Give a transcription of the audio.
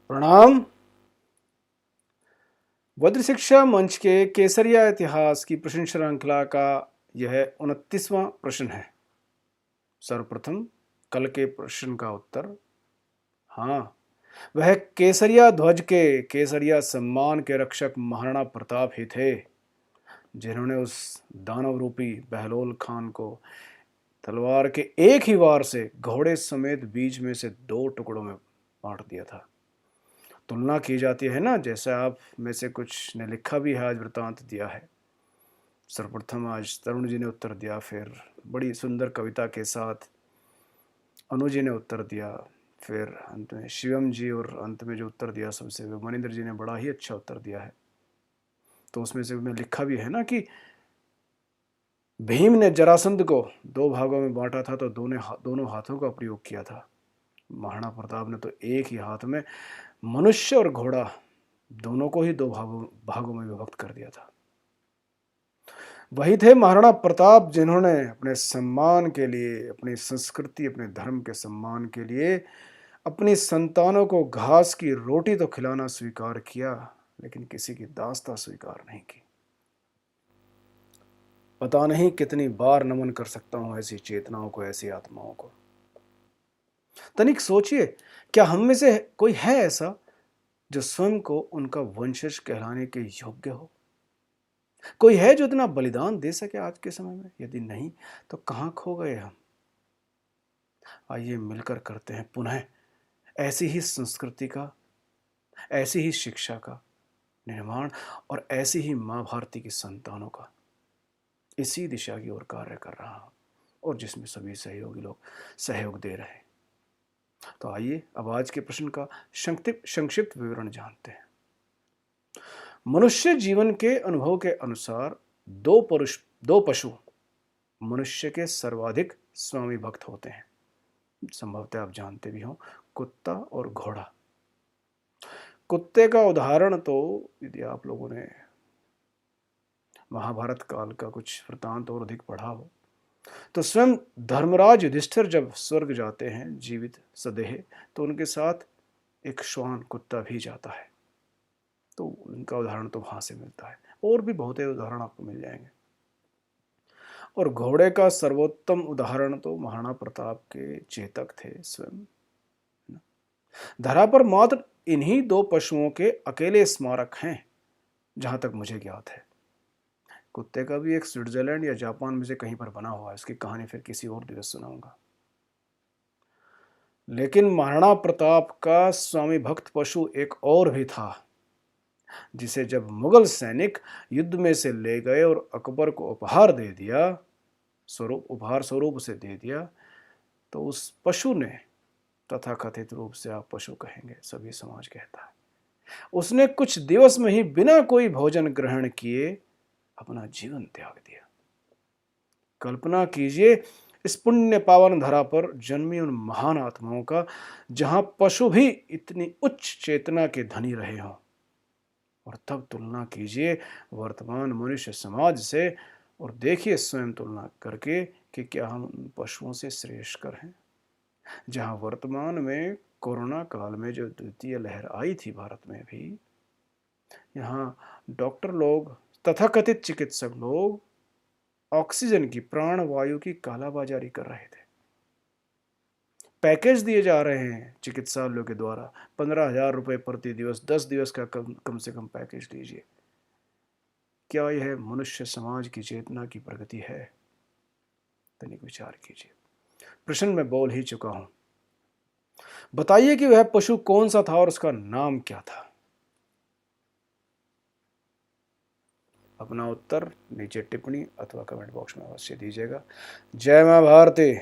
प्रणाम। वज्र शिक्षा मंच के केसरिया इतिहास की प्रश्न श्रृंखला का यह 29वां प्रश्न है। सर्वप्रथम कल के प्रश्न का उत्तर हाँ, वह केसरिया ध्वज के केसरिया सम्मान के रक्षक महाराणा प्रताप ही थे, जिन्होंने उस दानव रूपी बहलोल खान को तलवार के एक ही वार से घोड़े समेत बीच में से दो टुकड़ों में बांट दिया था। तुलना की जाती है ना, जैसे आप में से कुछ ने लिखा भी है, आज वृत्तांत दिया है। सर्वप्रथम आज तरुण जी ने उत्तर दिया, फिर बड़ी सुंदर कविता के साथ अनु जी ने उत्तर दिया, फिर अंत में शिवम जी, और अंत में जो उत्तर दिया सबसे वो मनिंदर जी ने बड़ा ही अच्छा उत्तर दिया है। तो उसमें से मैं लिखा भी है ना कि भीम ने जरासंध को दो भागों में बांटा था तो दोनों हाथों का प्रयोग किया था। महाराणा प्रताप ने तो एक ही हाथ में मनुष्य और घोड़ा दोनों को ही दो भागों में विभक्त कर दिया था। वही थे महाराणा प्रताप, जिन्होंने अपने सम्मान के लिए, अपनी संस्कृति, अपने धर्म के सम्मान के लिए अपनी संतानों को घास की रोटी तो खिलाना स्वीकार किया, लेकिन किसी की दास्ता स्वीकार नहीं की। पता नहीं कितनी बार नमन कर सकता हूं ऐसी चेतनाओं को, ऐसी आत्माओं को। तनिक सोचिए, क्या हम में से कोई है ऐसा जो स्वयं को उनका वंशज कहलाने के योग्य हो? कोई है जो इतना बलिदान दे सके आज के समय में? यदि नहीं, तो कहां खो गए हम? आइए मिलकर करते हैं पुनः ऐसी ही संस्कृति का, ऐसी ही शिक्षा का निर्माण और ऐसी ही मां भारती की संतानों का इसी दिशा की ओर कार्य कर रहा हूं, और जिसमें सभी सहयोगी लोग सहयोग दे रहे हैं। तो आइए अब आज के प्रश्न का संक्षिप्त विवरण जानते हैं। मनुष्य जीवन के अनुभव के अनुसार दो पशु मनुष्य के सर्वाधिक स्वामी भक्त होते हैं। संभवतः आप जानते भी हो, कुत्ता और घोड़ा। कुत्ते का उदाहरण तो यदि आप लोगों ने महाभारत काल का कुछ वृतांत और अधिक पढ़ा हो, तो स्वयं धर्मराज युधिष्ठिर जब स्वर्ग जाते हैं जीवित सदेह, तो उनके साथ एक श्वान कुत्ता भी जाता है। तो उनका उदाहरण तो वहां से मिलता है, और भी बहुत उदाहरण आपको मिल जाएंगे। और घोड़े का सर्वोत्तम उदाहरण तो महाराणा प्रताप के चेतक थे स्वयं। धरा पर मात्र इन्हीं दो पशुओं के अकेले स्मारक हैं जहां तक मुझे ज्ञात है। कुत्ते का भी एक स्विट्जरलैंड या जापान में से कहीं पर बना हुआ है, उसकी कहानी फिर किसी और दिवस सुनाऊंगा। लेकिन महाराणा प्रताप का स्वामी भक्त पशु एक और भी था, जिसे जब मुगल सैनिक युद्ध में से ले गए और अकबर को उपहार दे दिया, उपहार स्वरूप उसे दे दिया, तो उस पशु ने, तथाकथित रूप से आप पशु कहेंगे, सभी समाज कहता है, उसने कुछ दिवस में ही बिना कोई भोजन ग्रहण किए अपना जीवन त्याग दिया। कल्पना कीजिए इस पुण्य पावन धरा पर जन्मी उन महान आत्माओं का, जहां पशु भी इतनी उच्च चेतना के धनी रहे हों। और तब तुलना कीजिए वर्तमान मनुष्य समाज से, और देखिए स्वयं तुलना करके कि क्या हम उन पशुओं से श्रेष्ठकर हैं। जहां वर्तमान में कोरोना काल में जो द्वितीय लहर आई थी भारत में भी, यहाँ डॉक्टर लोग, तथाकथित चिकित्सक लोग ऑक्सीजन की, प्राण वायु की कालाबाजारी कर रहे थे। पैकेज दिए जा रहे हैं चिकित्सालयों के द्वारा, 15,000 रुपये प्रति दिवस, 10 दिवस का कम से कम पैकेज दीजिए। क्या यह मनुष्य समाज की चेतना की प्रगति है? तनिक विचार कीजिए। प्रश्न में बोल ही चुका हूं। बताइए कि वह पशु कौन सा था और उसका नाम क्या था? अपना उत्तर नीचे टिप्पणी अथवा कमेंट बॉक्स में अवश्य दीजिएगा। जय मां भारती।